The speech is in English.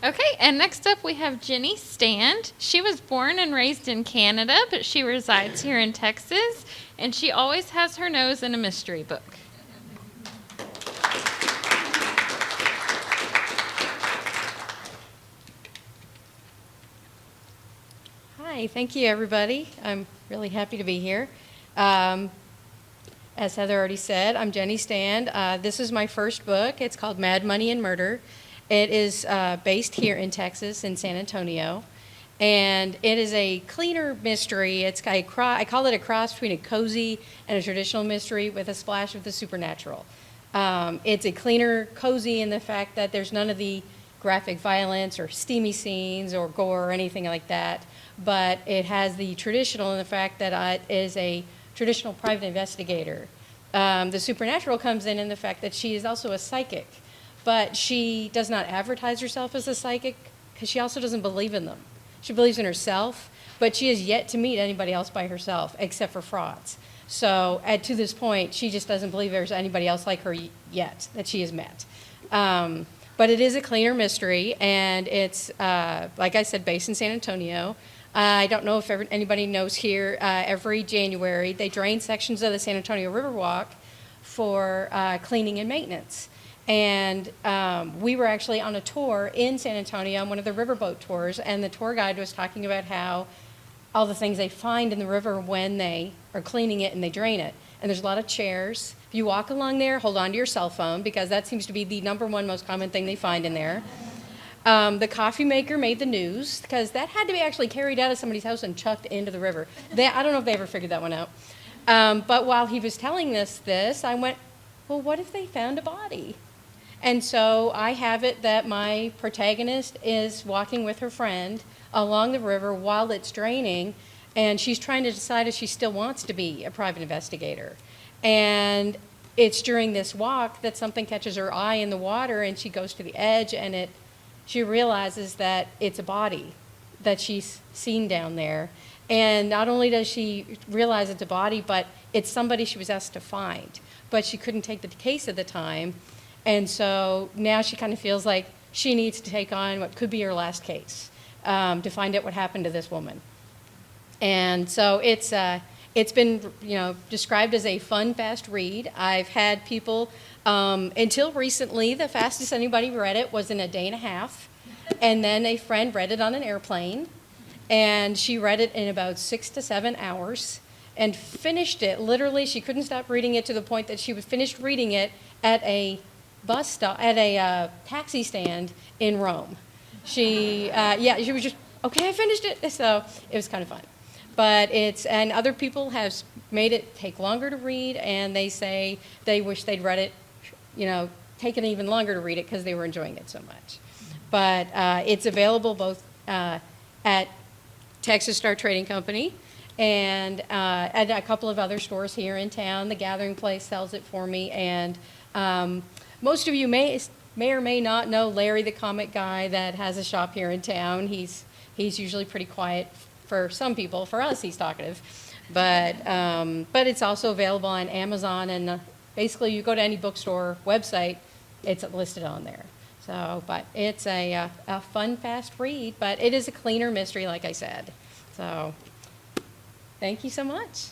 Okay, and next up we have Jenni Stand. She was born and raised in Canada, but she resides here in Texas, and she always has her nose in a mystery book. Hi, thank you, everybody. I'm really happy to be here. As Heather already said, I'm Jenni Stand. This is my first book. It's called Mad Money and Murder. It is based here in Texas, in San Antonio, and it is a cleaner mystery. I call it a cross between a cozy and a traditional mystery with a splash of the supernatural. It's a cleaner cozy in the fact that there's none of the graphic violence or steamy scenes or gore or anything like that, but it has the traditional in the fact that it is a traditional private investigator. The supernatural comes in the fact that she is also a psychic. But she does not advertise herself as a psychic because she also doesn't believe in them. She believes in herself, but she has yet to meet anybody else by herself except for frauds. So to this point, she just doesn't believe there's anybody else like her yet that she has met. But it is a cleaner mystery, and it's, like I said, based in San Antonio. I don't know if anybody knows here, every January they drain sections of the San Antonio Riverwalk for cleaning and maintenance. And we were actually on a tour in San Antonio on one of the riverboat tours, and the tour guide was talking about how all the things they find in the river when they are cleaning it and they drain it. And there's a lot of chairs. If you walk along there, hold on to your cell phone because that seems to be the #1 most common thing they find in there. The coffee maker made the news because that had to be actually carried out of somebody's house and chucked into the river. I don't know if they ever figured that one out. But while he was telling us this, I went, well, what if they found a body? And so I have it that my protagonist is walking with her friend along the river while it's draining, and she's trying to decide if she still wants to be a private investigator. And it's during this walk that something catches her eye in the water, and she goes to the edge, and she realizes that it's a body that she's seen down there. And not only does she realize it's a body, but it's somebody she was asked to find. But she couldn't take the case at the time. And so now she kind of feels like she needs to take on what could be her last case to find out what happened to this woman. And so it's been described as a fun, fast read. I've had people, until recently, the fastest anybody read it was in a day and a half. And then a friend read it on an airplane. And she read it in about 6 to 7 hours and finished it. Literally, she couldn't stop reading it to the point that she was finished reading it at a bus stop, at a taxi stand in Rome. She was just, okay, I finished it. So it was kind of fun. But and other people have made it take longer to read, and they say they wish they'd read it, taken even longer to read it because they were enjoying it so much. But it's available both at Texas Star Trading Company and at a couple of other stores here in town. The Gathering Place sells it for me, and most of you may or may not know Larry, the comic guy that has a shop here in town. He's usually pretty quiet for some people. For us, he's talkative. But it's also available on Amazon, and basically you go to any bookstore website, it's listed on there. So, but it's a fun, fast read, but it is a cleaner mystery, like I said. So, thank you so much.